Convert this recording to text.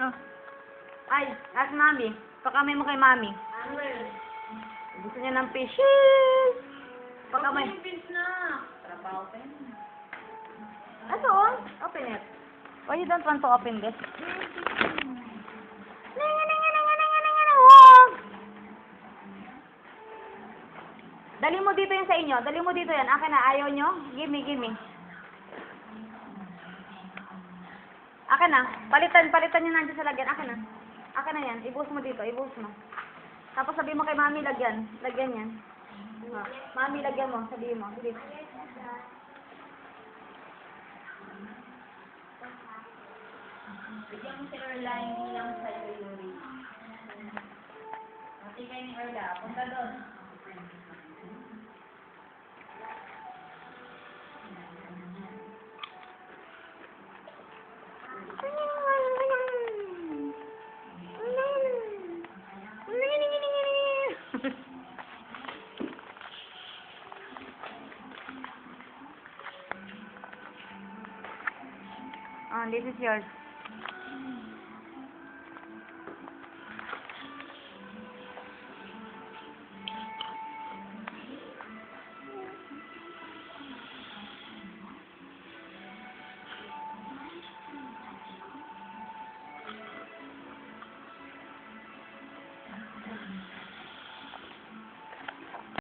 Oh. Ay, ask mami. Pakamay mo kay mami. Gusto niya ng fishes. Pakamay. Philippines na. Trabaho pa yun. Ito, oh. Open it. Why you don't want to open this? Wag! Dali mo dito yan sa inyo. Dali mo dito yan. Akin na. Ayaw nyo? Gimme, gimme. Akin na. Palitan nyo nandiyan sa lagyan. Akin na. Akin na yan. Ibuhos mo dito. Ibuhos mo. Tapos sabi mo kay mami, lagyan. Lagyan yan. Mami, lagyan mo. Sabi mo. Sige. Bigyan mo si Erla, hindi lang sa'yo Yuri. Mati kayo ni Erla. Punta doon. Oh, this is yours.